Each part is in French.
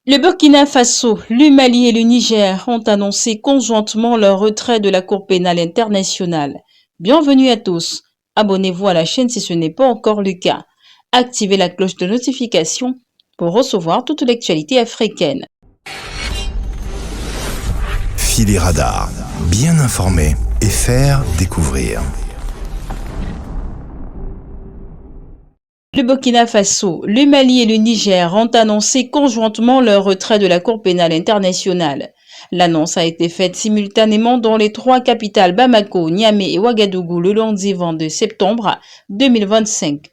Le Burkina Faso, le Mali et le Niger ont annoncé conjointement leur retrait de la Cour pénale internationale. Bienvenue à tous. Abonnez-vous à la chaîne si ce n'est pas encore le cas. Activez la cloche de notification pour recevoir toute l'actualité africaine. Filet Radar, bien informer et faire découvrir. Le Burkina Faso, le Mali et le Niger ont annoncé conjointement leur retrait de la Cour pénale internationale. L'annonce a été faite simultanément dans les trois capitales Bamako, Niamey et Ouagadougou le lundi 22 septembre 2025.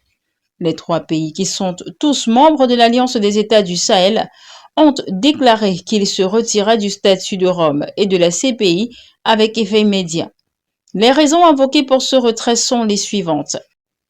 Les trois pays, qui sont tous membres de l'Alliance des États du Sahel, ont déclaré qu'ils se retiraient du statut de Rome et de la CPI avec effet immédiat. Les raisons invoquées pour ce retrait sont les suivantes.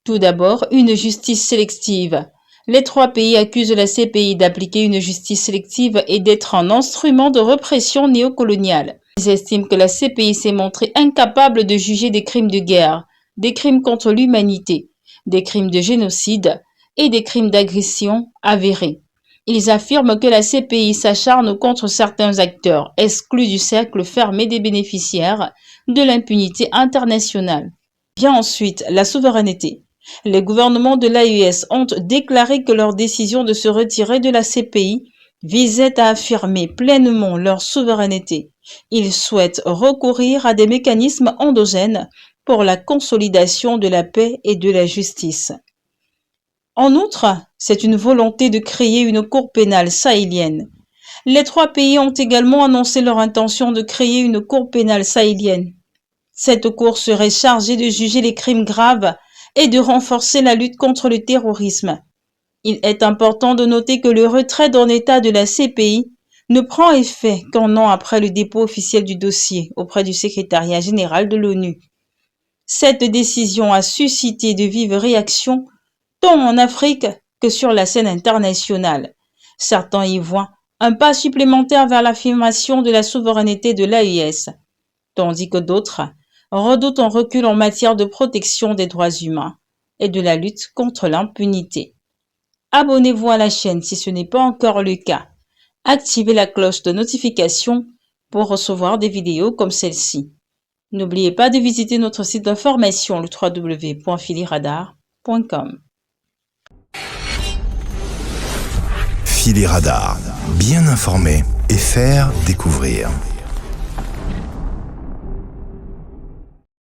Tout d'abord, une justice sélective. Les trois pays accusent la CPI d'appliquer une justice sélective et d'être un instrument de répression néocoloniale. Ils estiment que la CPI s'est montrée incapable de juger des crimes de guerre, des crimes contre l'humanité, des crimes de génocide et des crimes d'agression avérés. Ils affirment que la CPI s'acharne contre certains acteurs, exclus du cercle fermé des bénéficiaires de l'impunité internationale. Vient ensuite la souveraineté. Les gouvernements de l'AES ont déclaré que leur décision de se retirer de la CPI visait à affirmer pleinement leur souveraineté. Ils souhaitent recourir à des mécanismes endogènes pour la consolidation de la paix et de la justice. En outre, c'est une volonté de créer une cour pénale sahélienne. Les trois pays ont également annoncé leur intention de créer une cour pénale sahélienne. Cette cour serait chargée de juger les crimes graves et de renforcer la lutte contre le terrorisme. Il est important de noter que le retrait d'un État de la CPI ne prend effet qu'un an après le dépôt officiel du dossier auprès du secrétariat général de l'ONU. Cette décision a suscité de vives réactions tant en Afrique que sur la scène internationale. Certains y voient un pas supplémentaire vers l'affirmation de la souveraineté de l'AES, tandis que d'autres redoutent un recul en matière de protection des droits humains et de la lutte contre l'impunité. Abonnez-vous à la chaîne si ce n'est pas encore le cas. Activez la cloche de notification pour recevoir des vidéos comme celle-ci. N'oubliez pas de visiter notre site d'information le www.fileradar.com. Filet Radar, bien informer et faire découvrir.